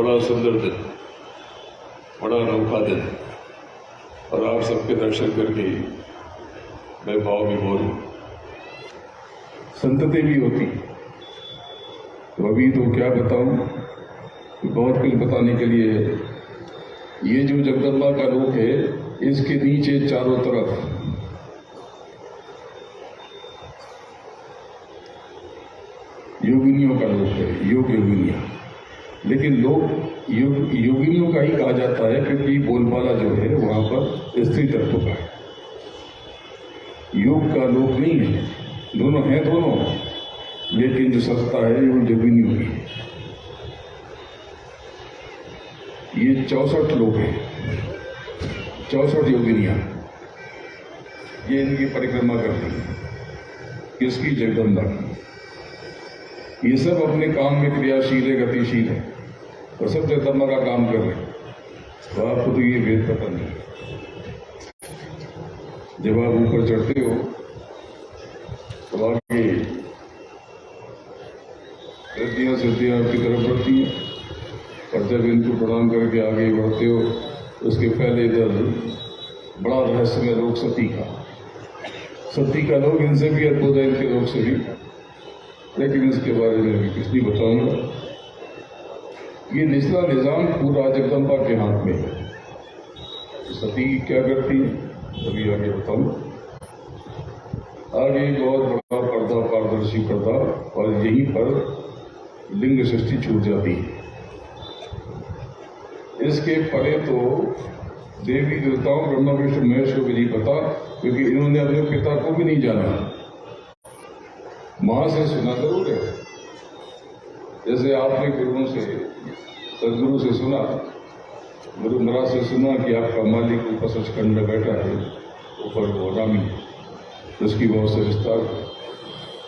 बड़ा सुंदर दिन, बड़ा अनोखा दिन, और आप सबके दर्शन करके मैं भाव विभोर हूँ। संतति भी होती तो अभी तो क्या बताऊं, बहुत कुछ बताने के लिए है। ये जो जगदम्बा का रूप है, इसके नीचे चारों तरफ योगिनियों का रूप है, योग योगिनियां। लेकिन लोग योगिनियों का ही कहा जाता है क्योंकि बोलबाला जो है वहां पर स्त्री तत्व का है, योग का लोक नहीं है। दोनों हैं दोनों, लेकिन जो सत्ता है वो योगिनियों की है। ये 64 लोग हैं, 64 योगिनियां, ये इनकी परिक्रमा करती है। किसकी? जगदम्बा की। ये सब अपने काम में क्रियाशील है, गतिशील है, और सब जगदम्बा का काम कर रहे हैं। तो आपको तो ये भेद पता नहीं। जब आप ऊपर चढ़ते हो तो आगे रिद्धियां सिद्धियां आपकी तरफ बढ़ती हैं, और जब इनको प्रणाम करके आगे बढ़ते हो, उसके पहले इधर बड़ा रहस्यमय लोक सती का लोग, इनसे भी अद्भुत है, इनके लोग से भी, लेकिन इसके बारे में भी कुछ नहीं बताऊंगा। ये निचला निजाम पूरा जगदम्बा के हाथ में है। सती क्या करती है अभी आगे बताऊंगा। आगे बहुत बड़ा पर्दा, पारदर्शी पर्दा, और यहीं पर लिंग सृष्टि छूट जाती है। इसके परे तो देवी देवताओं ब्रह्मा विष्णु महेश को भी नहीं पता, क्योंकि इन्होंने अपने पिता को भी नहीं जाना। मां से सुना जरूर है, जैसे आपने गुरुओं से, सदगुरु से सुना, गुरु महाराज से सुना कि आपका मालिक ऊपर सचखंड में बैठा है, ऊपर वो रामी, उसकी बहुत से विस्तार है,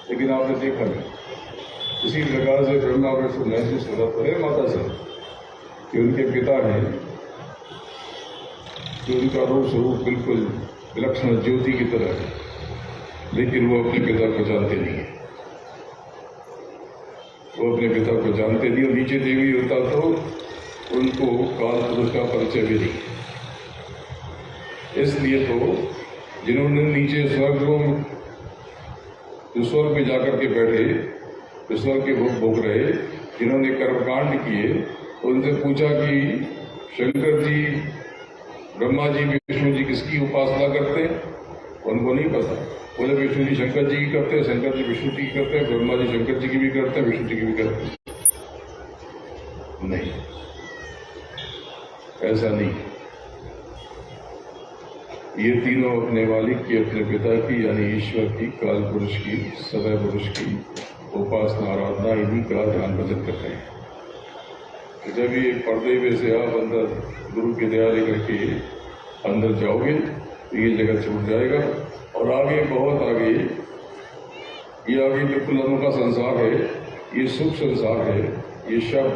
लेकिन आपने देखा नहीं। इसी प्रकार से ब्रह्मा विष्णु महेश से सुना तो है माता से कि उनके पिता हैं, कि उनका रूप स्वरूप बिल्कुल विलक्षण ज्योति की तरह है, लेकिन वो अपने पिता को जानते नहीं है। वो अपने पिता को जानते नहीं, और नीचे देवी होता तो उनको काल पुरुष का परिचय भी नहीं। इसलिए तो जिन्होंने नीचे स्वर्ग में जाकर के बैठे, स्वर्ग के भोग भोग रहे, जिन्होंने कर्मकांड किए, उनसे पूछा कि शंकर जी, ब्रह्मा जी, विष्णु जी किसकी उपासना करते हैं? उनको नहीं पता। बोले विष्णु जी शंकर जी की करते हैं, शंकर जी विष्णु जी की करते हैं, ब्रह्मा जी शंकर जी की भी करते हैं, विष्णु जी की भी करते हैं। नहीं, ऐसा नहीं। ये तीनों अपने मालिक की, अपने पिता की, यानी ईश्वर की, काल पुरुष की, सदय पुरुष की उपासना, आराधना, इन्हीं का ध्यान भजन कर रहे हैं। जब ये पर्दे में से आप अंदर गुरु की दया लेकर के अंदर जाओगे तो ये जगह छूट जाएगा, और आगे, बहुत आगे, ये आगे बिल्कुल अनोखा संसार है। ये सुख संसार है। ये शब्द,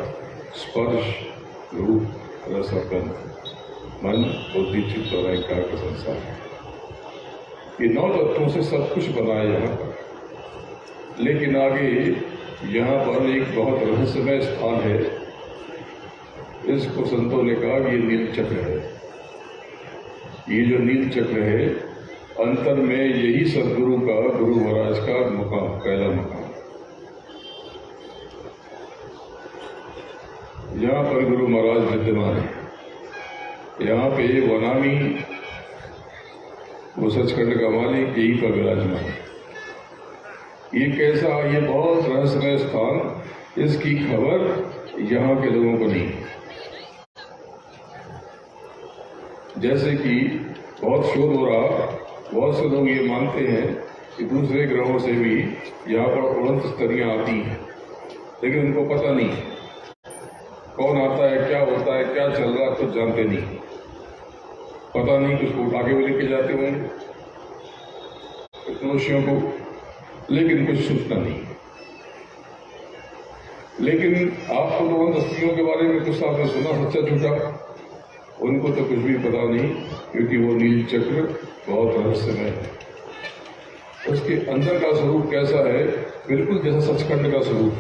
स्पर्श, रूप, रस, मन, बुद्धि, चित्त और अहंकार का संसार है। ये 9 तत्वों से सब कुछ बना है यहाँ पर। लेकिन आगे यहाँ पर एक बहुत रहस्यमय स्थान है। इसको संतों ने कहा ये नील चक्र है। ये जो नील चक्र है, अंतर में यही सदगुरु का, गुरु महाराज का मुकाम, पहला मुकाम। यहाँ पर गुरु महाराज विद्यमान है। यहाँ पे वनामी, वो सचखंड का मालिक, यहीं पर विराजमान है। ये कैसा, ये बहुत रहस्यमय स्थान, इसकी खबर यहाँ के लोगों को नहीं। जैसे कि बहुत शोध हो रहा, बहुत से लोग ये मानते हैं कि दूसरे ग्रहों से भी यहाँ पर उड़ंत स्तरियां आती हैं, लेकिन उनको पता नहीं कौन आता है, क्या होता है, क्या चल रहा है, कुछ जानते नहीं। पता नहीं, कुछ को उठा के भी लेके जाते होंगे मनुष्यों को, लेकिन कुछ सूचना नहीं। लेकिन आपको तो उन हस्तियों के बारे में कुछ आपने सुना, सच्चा झूठा, उनको तो कुछ भी पता नहीं, क्योंकि वो नील चक्र बहुत रहस्यमय है। उसके अंदर का स्वरूप कैसा है? बिल्कुल जैसा सचखंड का स्वरूप।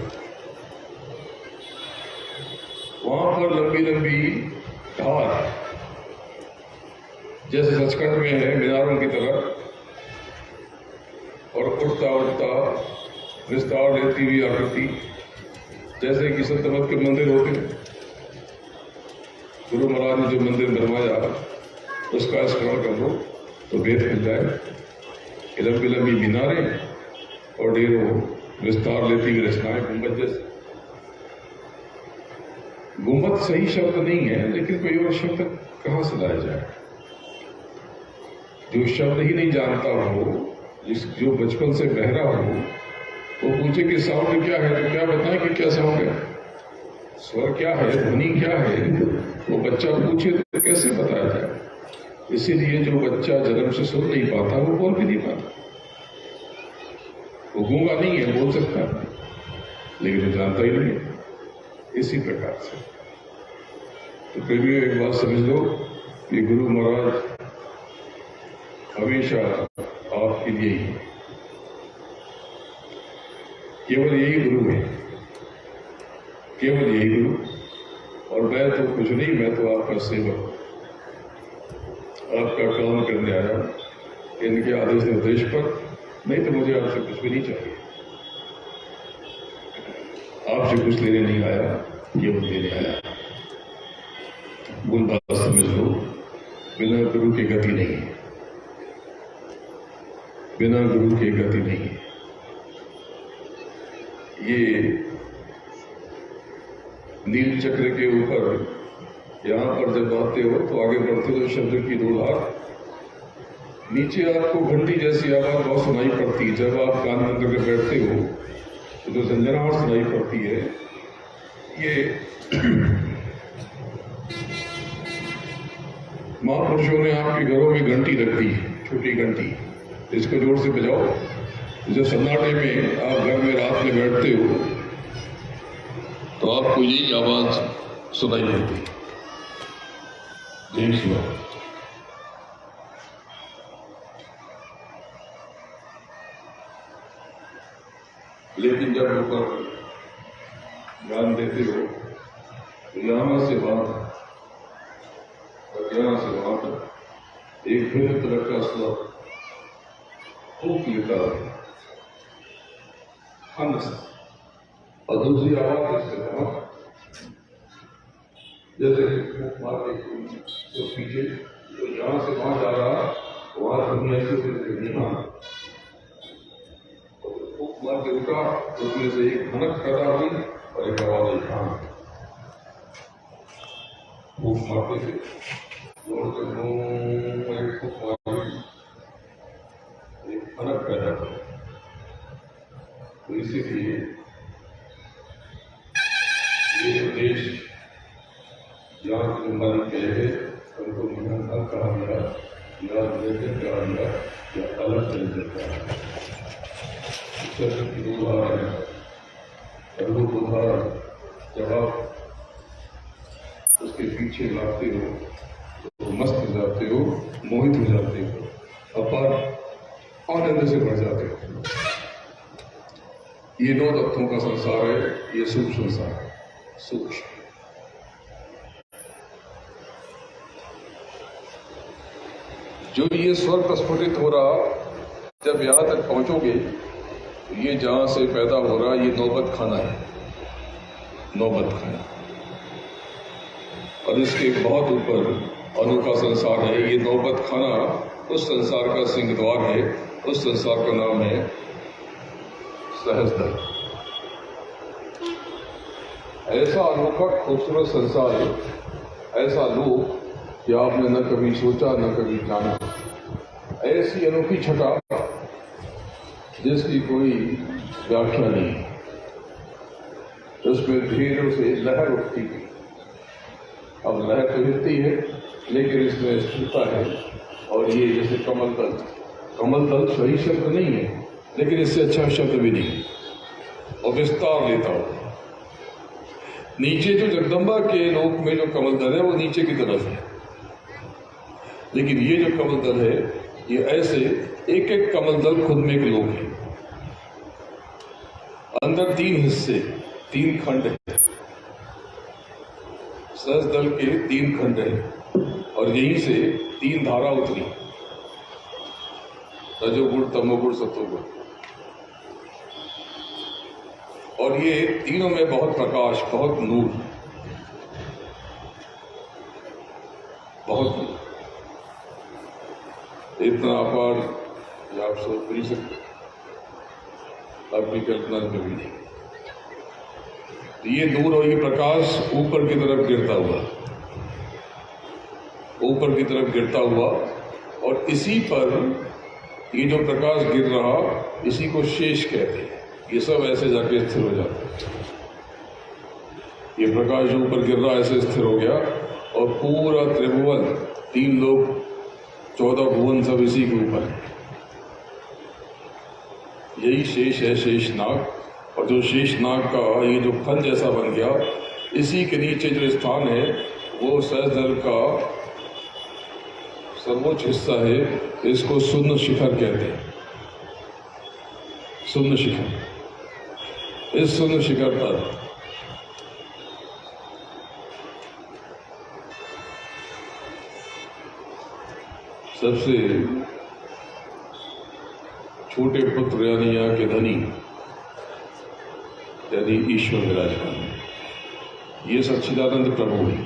वहां पर लंबी लंबी धार जैसे सचखंड में है मीनारों की तरह, और उठता उठता विस्तार लेती हुई आकृति जैसे कि संतमत के मंदिर होते हैं। गुरु महाराज ने जो मंदिर बनवाया उसका स्मरण कर लो तो भेद मिल जाए। लंबी लंबी मीनारें और ढेरों विस्तार लेती हुई रचनाएं गुंबद जैसे। गुंबद सही शब्द नहीं है, लेकिन कोई और शब्द कहां से लाया जाए? जो शब्द ही नहीं जानता हो, जो बचपन से बहरा हो, वो पूछे कि साउंड क्या है तो क्या बताएं कि क्या साउंड है, स्वर क्या है, ध्वनि क्या है। वो बच्चा पूछे तो कैसे बताया जाए? इसीलिए जो बच्चा जन्म से सुन नहीं पाता वो बोल भी नहीं पाता। वो गूंगा नहीं है, बोल सकता है, लेकिन वो जानता ही नहीं है। इसी प्रकार से तो फिर भी एक बात समझ लो कि गुरु महाराज हमेशा आपके लिए ही, केवल यही गुरु है, केवल यही गुरु। और मैं तो कुछ नहीं, मैं तो आपका सेवक, आपका काम करने आया इनके आदेश निर्देश पर। नहीं तो मुझे आपसे कुछ भी नहीं चाहिए, आपसे कुछ लेने नहीं आया, केवल लेने आया। मूल बात समझ लो, बिना गुरु की गति नहीं है, बिना गुरु की गति नहीं है। ये नील चक्र के ऊपर यहां पर जब आते हो तो आगे बढ़ते हो शब्द की दो धार, नीचे आपको घंटी जैसी आवाज बहुत सुनाई पड़ती है। जब आप कान बंद करके बैठते हो तो जो झंझनाहट सुनाई पड़ती है, ये महापुरुषों ने आपके घरों में घंटी रख दी, छोटी घंटी, इसको जोर से बजाओ। जब सन्नाटे में आप घर में रात में बैठते हो तो आपको यही आवाज सुनाई देती, यही सुना। लेकिन जब ऊपर ज्ञान देते हो तो यहां से वहां और यहां से वहां तक एक भिन्न तरह का स्वर फूक लेता है, और दूसरी आवाज इससे वहां, जैसे फूक मार के पीछे तो यहां से वहां जा रहा, वहां दुनिया से यहाँ मार के रुका, उसमें से एक धनक पैदा हुई और एक आवाज आई। फूक मारते थे, एक फूक मारी, एक धनक पैदा हुई। तो इसीलिए ये देश जहाँ की मालिक कहे उनको निरंतर कहा गया, या निरंतर कहा गया, या अलग निरंतर कहा गया। की उदाहरण है, उदाहरण जब आप उसके पीछे लागते हो तो मस्त हो जाते हो, मोहित हो जाते हो, अपार आनंद से भर जाते हो। ये 9 तत्वों का संसार है, ये सूक्ष्म संसार है, सूक्ष्म। जो ये स्वर प्रस्फुटित हो रहा, जब यहां तक पहुंचोगे, ये जहां से पैदा हो रहा, ये नौबत खाना है, नौबत खाना। और इसके बहुत ऊपर अनोखा संसार है। ये नौबत खाना उस संसार का सिंहद्वार है, उस संसार का नाम है सहस्त्र। ऐसा अनोखा खूबसूरत संसार, ऐसा लोक कि आपने न कभी सोचा न कभी जाना। ऐसी अनोखी छटा जिसकी कोई व्याख्या नहीं, उसमें धीरे से लहर उठती है। अब लहर तो हिलती है, लेकिन इसमें स्थिरता है। और ये जैसे कमल दल, कमल दल सही शब्द नहीं है, लेकिन इससे अच्छा शब्द भी नहीं। और विस्तार लेता हो, नीचे जो जगदम्बा के लोक में जो कमल दल है वो नीचे की तरफ है, लेकिन ये जो कमल दल है, ये ऐसे एक एक कमल दल खुद में एक लोक है। अंदर 3 हिस्से, 3 खंड है। सहस्त्रदल के 3 खंड है और यहीं से 3 धारा उतरी, रजोगुण, तमोगुण, सतोगुण। और ये तीनों में बहुत प्रकाश, बहुत नूर, बहुत नूर, इतना अपार ये आप सोच नहीं सकते, आपकी कल्पना में भी नहीं। तो ये नूर और ये प्रकाश ऊपर की तरफ गिरता हुआ, ऊपर की तरफ गिरता हुआ, और इसी पर ये जो प्रकाश गिर रहा, इसी को शेष कहते हैं। ये सब ऐसे जाके स्थिर हो जाते हैं। ये प्रकाश जो ऊपर गिर रहा ऐसे स्थिर हो गया, और पूरा त्रिभुवन, 3 लोक, 14 भुवन सब इसी के ऊपर है। यही शेष है, शेषनाग। और जो शेषनाग का ये जो फन जैसा बन गया, इसी के नीचे जो स्थान है वो सहस्त्रदल का सर्वोच्च हिस्सा है, इसको शून्य शिखर कहते हैं। शून्य शिखर, इस शून्य शिखर पर सबसे छोटे पुत्र यानी यहाँ के धनी यानी ईश्वर विराजमान है। ये सच्चिदानंद प्रभु है।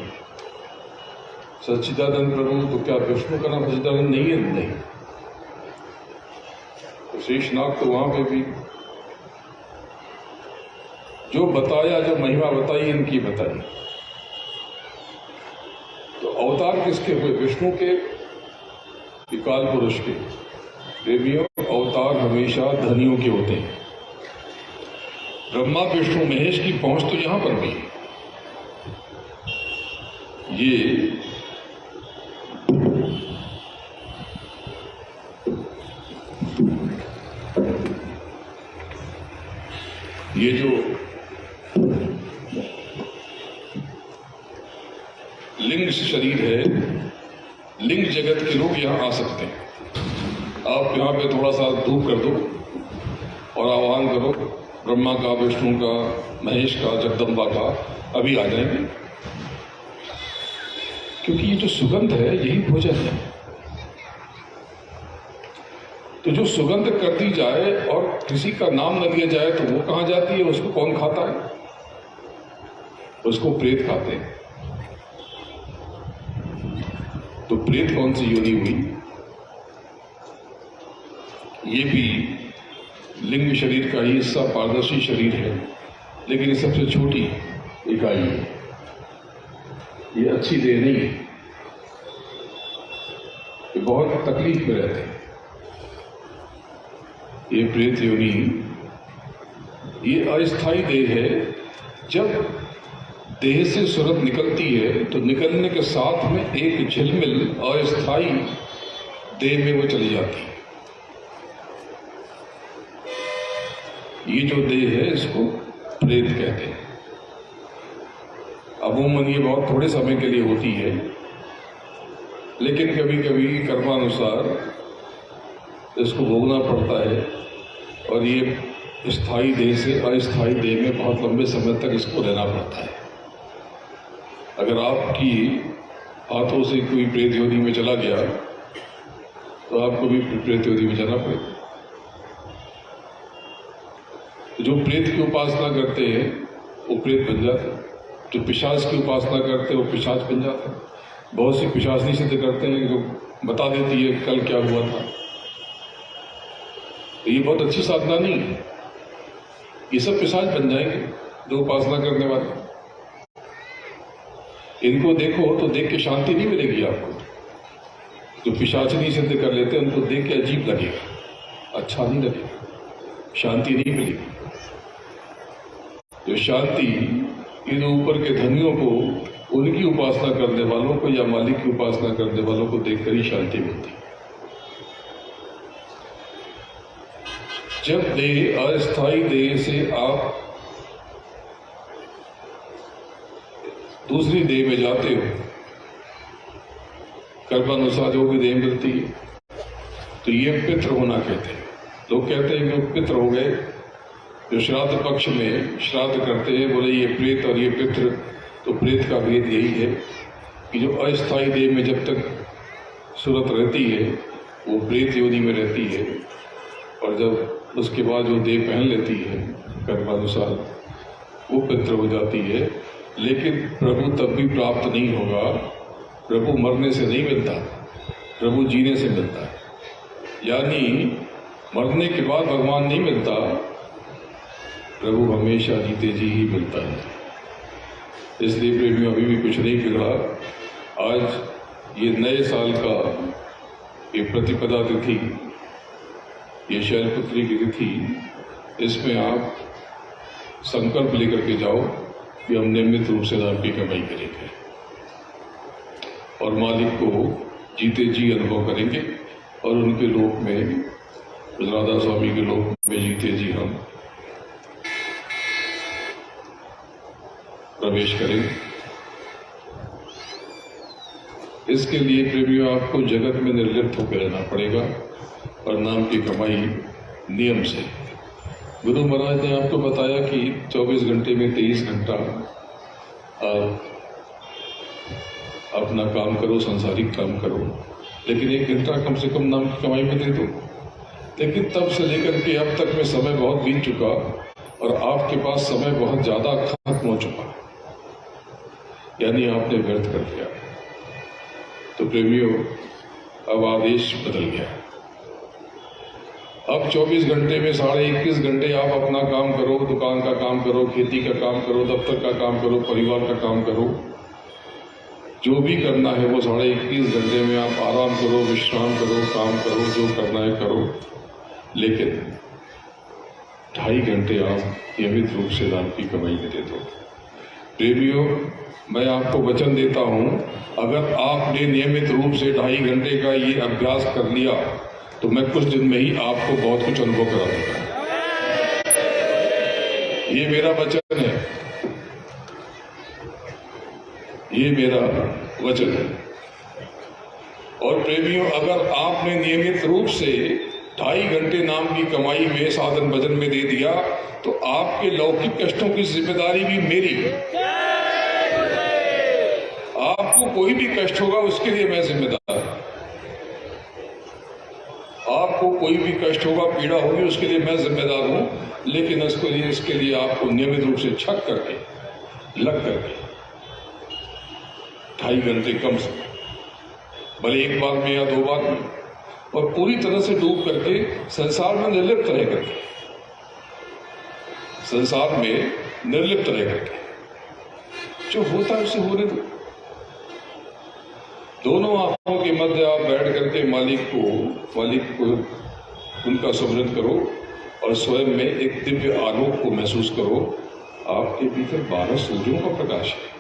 सच्चिदानंद प्रभु तो क्या विष्णु का नाम सच्चिदानंद नहीं है? नहीं। तो शेषनाग तो वहां पे भी जो बताया, जो महिमा बताई, इनकी बताई। तो अवतार किसके हुए? विष्णु के, काल पुरुष के। देवियों, अवतार हमेशा धनियों के होते हैं। ब्रह्मा, विष्णु, महेश की पहुंच तो यहां पर भी है। ये जो लिंग शरीर है, लिंग जगत के लोग यहां आ सकते हैं। आप यहां पे थोड़ा सा धूप कर दो और आह्वान करो ब्रह्मा का, विष्णु का, महेश का, जगदम्बा का, अभी आ जाएंगे। क्योंकि ये जो सुगंध है यही भोजन है। तो जो सुगंध कर दी जाए और किसी का नाम न लिया जाए तो वो कहां जाती है? उसको कौन खाता है? उसको प्रेत खाते हैं। तो प्रेत कौन सी योनि हुई? ये भी लिंग शरीर का ही हिस्सा, पारदर्शी शरीर है, लेकिन ये सबसे छोटी इकाई है। ये अच्छी देह नहीं है। ये बहुत तकलीफ में रहते हैं। ये प्रेत योनि, ये अस्थायी देह है। जब देह से सुरत निकलती है तो निकलने के साथ में एक झिलमिल अस्थायी देह में वो चली जाती है। ये जो देह है इसको प्रेत कहते हैं। अमूमन ये बहुत थोड़े समय के लिए होती है, लेकिन कभी कभी कर्मानुसार इसको भोगना पड़ता है और ये स्थायी देह से अस्थायी देह में बहुत लंबे समय तक इसको रहना पड़ता है। अगर आपकी हाथों से कोई प्रेत योनि में चला गया तो आपको भी प्रेत योनि में जाना पड़ेगा। जो प्रेत की उपासना करते हैं वो प्रेत बन जाते हैं। जो पिशाच की उपासना करते हैं वो पिशाच बन जाते हैं। बहुत सी पिशाचनी सिद्ध करते हैं जो बता देती है कल क्या हुआ था। तो ये बहुत अच्छी साधना नहीं है। ये सब पिशाच बन जाएंगे जो उपासना करने वाले। इनको देखो तो देख के शांति नहीं मिलेगी आपको। जो पिशाचनी सिद्ध कर लेते हैं उनको देख के अजीब लगेगा, अच्छा नहीं लगेगा, शांति नहीं मिलेगी। जो शांति इन ऊपर के धनियों को, उनकी उपासना करने वालों को या मालिक की उपासना करने वालों को देखकर ही शांति मिलती है। जब देह अस्थायी देह से आप दूसरी देह में जाते हो, कर्मानुसार जो भी देह मिलती है, तो ये पितृ होना कहते हैं। लोग कहते हैं कि पितृ हो गए। जो श्राद्ध पक्ष में श्राद्ध करते हैं, बोले ये प्रेत और ये पितृ तो प्रेत का भेद यही है कि जो अस्थायी देह में जब तक सूरत रहती है वो प्रेत योनि में रहती है, और जब उसके बाद जो देह पहन लेती है कर्मानुसार वो पितृ हो जाती है। लेकिन प्रभु तब भी प्राप्त नहीं होगा। प्रभु मरने से नहीं मिलता, प्रभु जीने से मिलता है। यानी मरने के बाद भगवान नहीं मिलता, प्रभु हमेशा जीते जी ही मिलता है। इसलिए प्रेमियों अभी भी कुछ नहीं बिगड़ा। आज ये नए साल का ये प्रतिपदा तिथि, ये शैलपुत्री की तिथि, इसमें आप संकल्प लेकर के जाओ कि हम नियमित रूप से दान की कमाई करेंगे और मालिक को जीते जी अनुभव करेंगे, और उनके लोक में, राधा स्वामी के लोक में जीते जी हम प्रवेश करेंगे। इसके लिए प्रेमियों आपको जगत में निर्लिप्त होकर रहना पड़ेगा और नाम की कमाई नियम से। गुरु महाराज ने आपको बताया कि 24 घंटे में 23 घंटा आप अपना काम करो, सांसारिक काम करो, लेकिन 1 घंटा कम से कम नाम की कमाई में दे दो। लेकिन तब से लेकर के अब तक में समय बहुत बीत चुका और आपके पास समय बहुत ज़्यादा खत्म हो चुका, यानी आपने व्यर्थ कर दिया। तो प्रेमियों अब आदेश बदल गया। अब 24 घंटे में 21.5 घंटे आप अपना काम करो, दुकान का काम करो, खेती का काम करो, दफ्तर का काम करो, परिवार का काम करो, जो भी करना है वो 21.5 घंटे में आप आराम करो, विश्राम करो, काम करो, जो करना है करो। लेकिन 2.5 घंटे आप नियमित रूप से दान की कमाई में दे दो। प्रेमियों मैं आपको वचन देता हूं, अगर आपने नियमित रूप से 2.5 घंटे का ये अभ्यास कर लिया तो मैं कुछ दिन में ही आपको बहुत कुछ अनुभव करा दूंगा। ये मेरा वचन है, ये मेरा वचन है। और प्रेमियों अगर आपने नियमित रूप से 2.5 घंटे नाम की कमाई में, साधन भजन में दे दिया तो आपके लौकिक कष्टों की जिम्मेदारी भी मेरी है। आपको कोई भी कष्ट होगा उसके लिए मैं जिम्मेदार हूं। आपको कोई भी कष्ट होगा, पीड़ा होगी, उसके लिए मैं जिम्मेदार हूं। लेकिन इसके लिए आपको नियमित रूप से छक करके, लग करके 2.5 घंटे कम से भले 1 बार में या 2 बार में, और पूरी तरह से डूब करके संसार में निर्लिप्त रह करके, संसार में निर्लिप्त रह करके जो होता है उसे होने दो। दोनों आंखों के मध्य आप बैठ करके मालिक को उनका सुमिरन करो और स्वयं में एक दिव्य आलोक को महसूस करो। आपके भीतर 12 सूर्यों का प्रकाश है।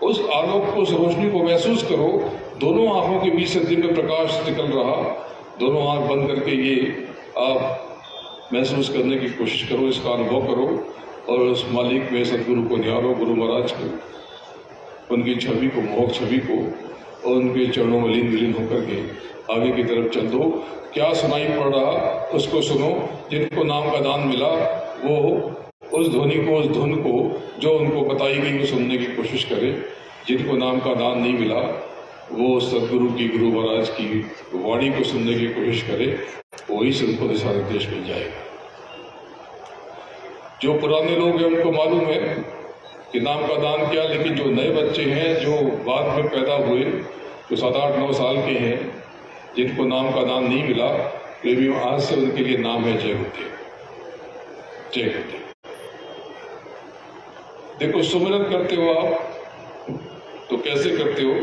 उस आलोक को, उस रोशनी को महसूस करो। दोनों आंखों के बीच से दिव्य प्रकाश निकल रहा। दोनों आंख बंद करके ये आप महसूस करने की कोशिश करो, इसका अनुभव करो और उस मालिक में सदगुरु को निहारो, गुरु महाराज को, उनकी छवि को, मोहक छवि को, और उनके चरणों में लीन विलीन होकर के आगे की तरफ चल दो। क्या सुनाई पड़ रहा उसको सुनो। जिनको नाम का दान मिला वो उस ध्वनि को, उस धुन को जो उनको बताई गई वो सुनने की कोशिश करे। जिनको नाम का दान नहीं मिला वो सदगुरु की, गुरु महाराज की वाणी को सुनने की कोशिश करे, वही से उनको दिशा निर्देश मिल जाएगा। जो पुराने लोग हैं उनको मालूम है कि नाम का दान क्या, लेकिन जो नए बच्चे हैं, जो बाद में पैदा हुए, जो 7, 8, 9 साल के हैं, जिनको नाम का दान नहीं मिला, प्रेमियों आज से उनके लिए नाम है जय गुरुदेव, जय गुरुदेव। देखो सुमिरन करते हो आप तो कैसे करते हो?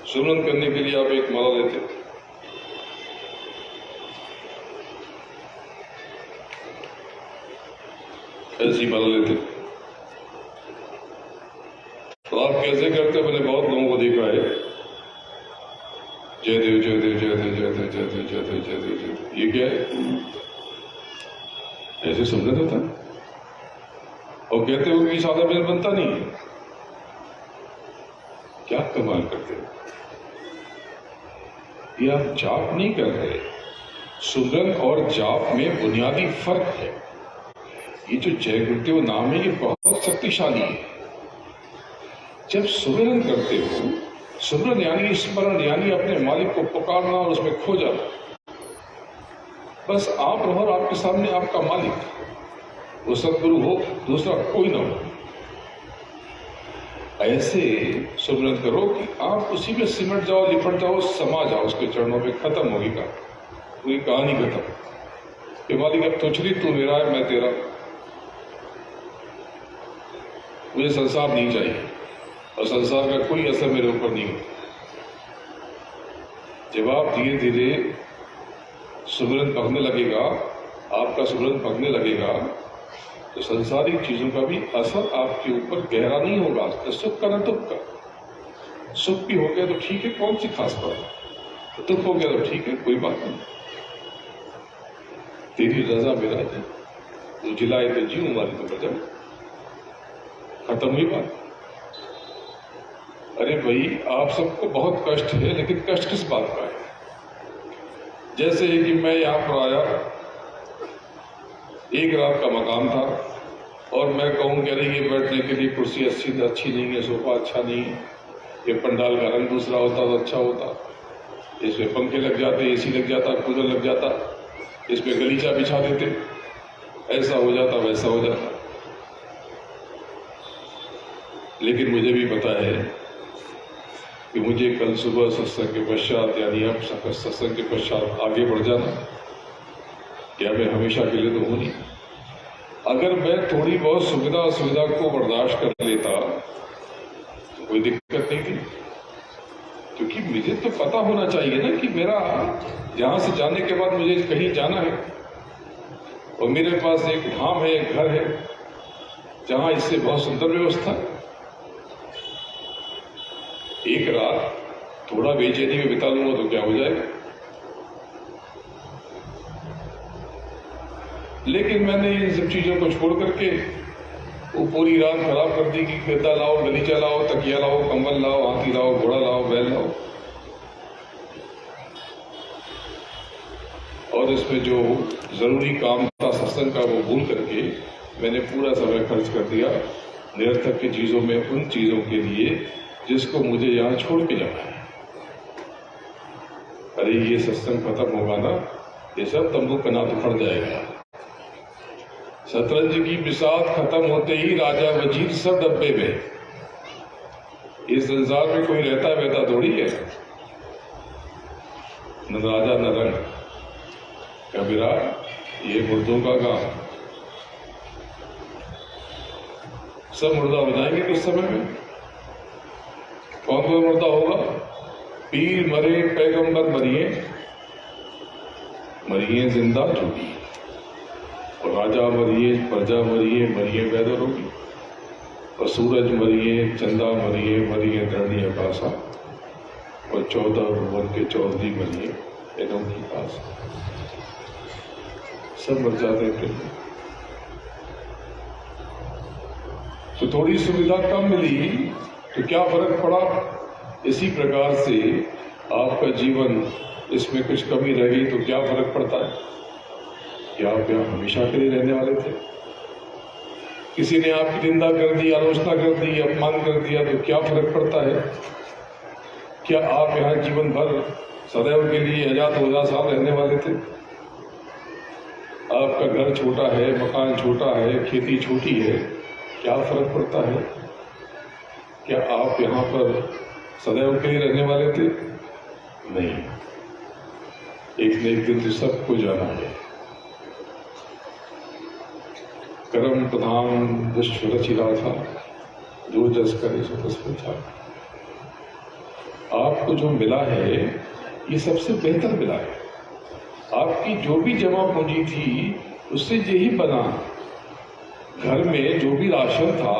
सुमिरन करने के लिए आप एक माला लेते हो, ऐसी माला लेते हो। तो आप कैसे करते हो? मैंने बहुत लोगों को देखा है, जय देव जय देव जय देव जय देव जय देव जय देव जय देव जय देव। ये क्या है? ऐसे सुमिरन होता है। और कहते हो कि सादा बिल बनता नहीं है। क्या कमाल करते हो? ये आप जाप नहीं कर रहे। सुमिरन और जाप में बुनियादी फर्क है। ये जो जय गुरुदेव नाम है ये बहुत शक्तिशाली है। जब सुमिरन करते हो, सुमिरन यानी स्मरण यानी अपने मालिक को पुकारना और उसमें खो जाना। बस आप रहो और आपके सामने आपका मालिक, वो सदगुरु हो, दूसरा कोई ना हो। ऐसे सुमिरन करो कि आप उसी में सिमट जाओ, लिपट जाओ, समा जाओ उसके चरणों पे। खत्म होगी का पूरी कहानी खत्म। ये मालिक अब तो चली, तू मेरा है, मैं तेरा, मुझे संसार नहीं चाहिए और संसार का कोई असर मेरे ऊपर नहीं होता। जब आप धीरे धीरे सुमिरन पकने लगेगा, आपका सुमिरन पकने लगेगा, तो संसारिक चीजों का भी असर आपके ऊपर गहरा नहीं होगा, न सुख का न दुख का। सुख भी हो गया तो ठीक है, कौन सी खास बात है, दुख हो गया तो ठीक है, कोई बात नहीं। तेरी रजा मेरा है, तू जिलाए तो जीऊं, मारी तो बजा, खत्म हुई बात। अरे भाई, आप सबको बहुत कष्ट है, लेकिन कष्ट किस बात का है? जैसे है कि मैं यहां पर आया, एक रात का मकान था और मैं कहूँ कि अरे ये बैठने के लिए कुर्सी अच्छी नहीं है, सोफा अच्छा नहीं है, ये पंडाल का रंग दूसरा होता तो अच्छा होता, इसमें पंखे लग जाते, एसी लग जाता, कूलर लग जाता, इसमें गलीचा बिछा देते, ऐसा हो जाता, वैसा हो जाता। लेकिन मुझे भी पता है कि मुझे कल सुबह सत्संग के पश्चात, यानी अब सत्संग के पश्चात आगे बढ़ जाना, क्या मैं हमेशा के लिए तो हूं नहीं। अगर मैं थोड़ी बहुत सुविधा असुविधा को बर्दाश्त कर लेता तो कोई दिक्कत नहीं थी, क्योंकि मुझे तो पता होना चाहिए ना कि मेरा यहां से जाने के बाद मुझे कहीं जाना है और मेरे पास एक धाम है, एक घर है जहां इससे बहुत सुंदर व्यवस्था है। एक रात थोड़ा बेचैनी में बिता लूंगा तो क्या हो जाएगा। लेकिन मैंने इन सब चीजों को छोड़ करके वो पूरी रात खराब कर दी कि गद्दा लाओ, गलीचा लाओ, तकिया लाओ, कंबल लाओ, हाथी लाओ, घोड़ा लाओ, बैल लाओ, और इसमें जो जरूरी काम था सत्संग का वो भूल करके मैंने पूरा समय खर्च कर दिया निरर्थक की चीजों में, उन चीजों के लिए जिसको मुझे यहाँ छोड़ के जाना है। अरे ये सत्संग खत्म होगा ना, ये सब तंबू का नाथ उखड़ जाएगा। शतरंज की बिसात खत्म होते ही राजा वजीर सब डब्बे में। इस संसार में कोई रहता वहता थोड़ी है, न राजा न रंग। कबीरा, ये मुर्दों का काम, सब मुर्दा हो जाएंगे कुछ समय में। कौन कौन मुर्दा होगा? पीर मरे, पैगंबर मरिए, मरिए जिंदा जोगी, और राजा मरिए, प्रजा मरिए, मरिए वैद रोगी, और सूरज मरिए, चंदा मरिए, मरिए धरणी आकाशा, और 14 भुवन के चौधरी मरिए एनों की पास। सब मर जाते थे। तो थोड़ी सुविधा कम मिली तो क्या फर्क पड़ा? इसी प्रकार से आपका जीवन, इसमें कुछ कमी रह गई तो क्या फर्क पड़ता है? क्या आप यहाँ हमेशा के लिए रहने वाले थे? किसी ने आपकी निंदा कर दी, आलोचना कर दी, अपमान कर दिया तो क्या फर्क पड़ता है? क्या आप यहाँ जीवन भर सदैव के लिए 1000-2000 साल रहने वाले थे? आपका घर छोटा है, मकान छोटा है, खेती छोटी है, क्या फर्क पड़ता है? क्या आप यहाँ पर सदैव के लिए रहने वाले थे? नहीं, एक न एक दिन तो सबको जाना है। कर्म प्रधान विश्व रचिला था, जो जस करे सो तस पूछा। आपको जो मिला है ये सबसे बेहतर मिला है। आपकी जो भी जमा पूंजी थी उससे यही बना। घर में जो भी राशन था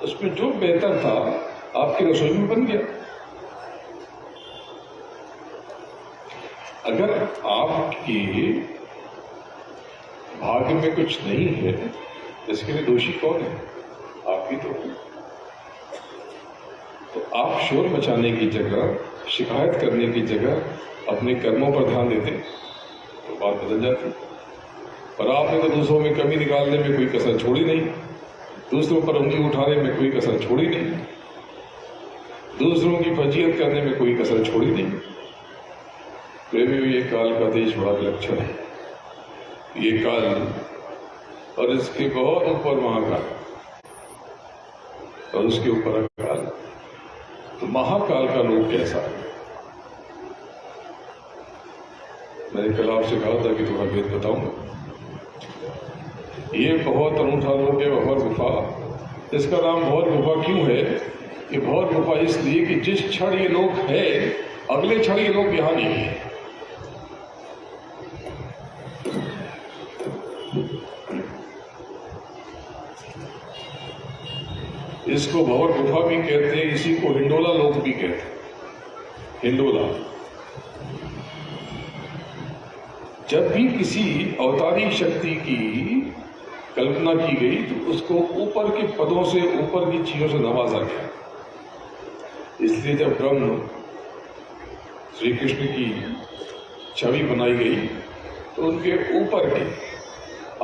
उसमें जो बेहतर था आपकी रसोई में बन गया। अगर आपके भाग्य में कुछ नहीं है, इसके लिए दोषी कौन है? आप ही तो हैं। तो आप शोर मचाने की जगह, शिकायत करने की जगह अपने कर्मों पर ध्यान देते तो बात बदल जाती। और आपने तो दूसरों में कमी निकालने में कोई कसर छोड़ी नहीं, दूसरों पर उंगली उठाने में कोई कसर छोड़ी नहीं, दूसरों की फजीयत करने में कोई कसर छोड़ी नहीं। प्रेमियों, ये काल का देश बड़ा विलक्षण है। ये काल और इसके बहुत ऊपर महाकाल और उसके ऊपर अकाल। तो महाकाल का लोग कैसा है? मैंने कल आपसे कहा था कि थोड़ा भेद बताऊंगा। ये बहुत अनूठा लोग है भंवर गुफा। इसका नाम भंवर गुफा क्यों है? ये भंवर गुफा इसलिए कि जिस क्षण ये लोग है, अगले क्षण ये लोग यहां नहीं है। इसको भंवर गुफा भी कहते हैं, इसी को हिंडोला लोग भी कहते हैं। हिंडोला। जब भी किसी अवतारी शक्ति की कल्पना की गई तो उसको ऊपर के पदों से, ऊपर की चीजों से नवाजा गया। इसलिए जब ब्रह्म श्री कृष्ण की छवि बनाई गई तो उनके ऊपर के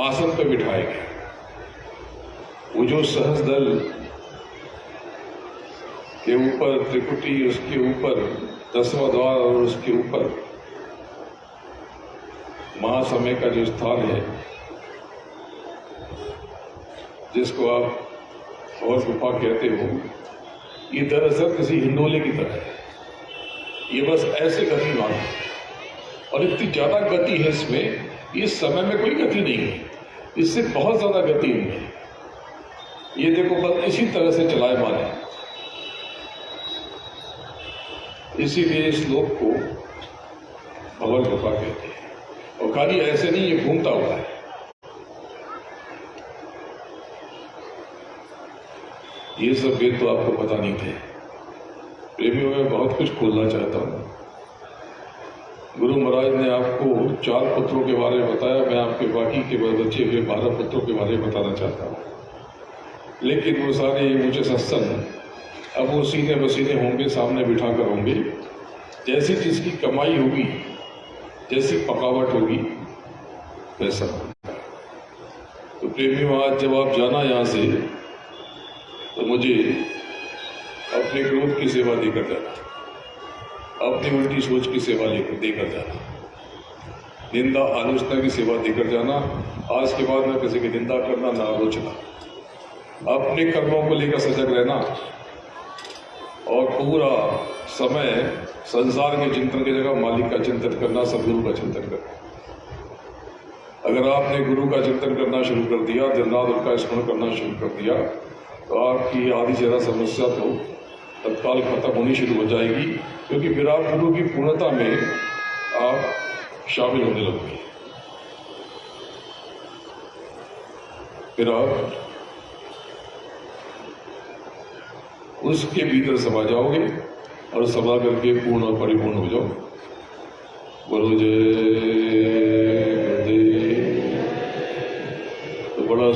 आसन पर बिठाए गए। वो जो सहस्रदल के ऊपर त्रिकुटी, उसके ऊपर 10वां द्वार और उसके ऊपर महासमय का जो स्थान है, जिसको आप और गुफा कहते हो, ये दरअसल किसी हिंडोले की तरह है। ये बस ऐसे गतिमान है और इतनी ज्यादा गति है इसमें, इस समय में कोई गति नहीं है, इससे बहुत ज्यादा गति इनमें। ये देखो बस इसी तरह से चलायमान है। इसीलिए इस लोक को भंवर गुफा कहते हैं। और खाली ऐसे नहीं, ये घूमता हुआ है। ये सब वेद तो आपको पता नहीं थे। प्रेमियों में बहुत कुछ खोलना चाहता हूं। गुरु महाराज ने आपको 4 पुत्रों के बारे में बताया, मैं आपके बाकी के बचे हुए 12 पुत्रों के बारे में बताना चाहता हूं। लेकिन वो सारे मुझे सत्संग अब वो सीने बसीने होंगे, सामने बिठा कर होंगे। जैसी जिसकी कमाई होगी, जैसी पकावट होगी, वैसा। तो प्रेमियों, आज जब आप जाना यहाँ से तो मुझे अपने क्रोध की सेवा देकर जाना, अपनी उल्टी सोच की सेवा देकर जाना, निंदा आलोचना की सेवा देकर जाना। आज के बाद न किसी की निंदा करना, न आलोचना। अपने कर्मों को लेकर सजग रहना और पूरा समय संसार के चिंतन की जगह मालिक का चिंतन करना, सदगुरु का चिंतन करना। अगर आपने गुरु का चिंतन करना शुरू कर दिया, दिन रात उनका स्मरण करना शुरू कर दिया, तो आपकी आधी ज्यादा समस्या तो तत्काल खत्म होनी शुरू हो जाएगी, क्योंकि फिर आप गुरु की पूर्णता में आप शामिल होने लगेंगे। फिर आप उसके भीतर समा जाओगे और समा करके पूर्ण और परिपूर्ण हो जाओ। बोलो जय गुरुदेव। तो बड़ा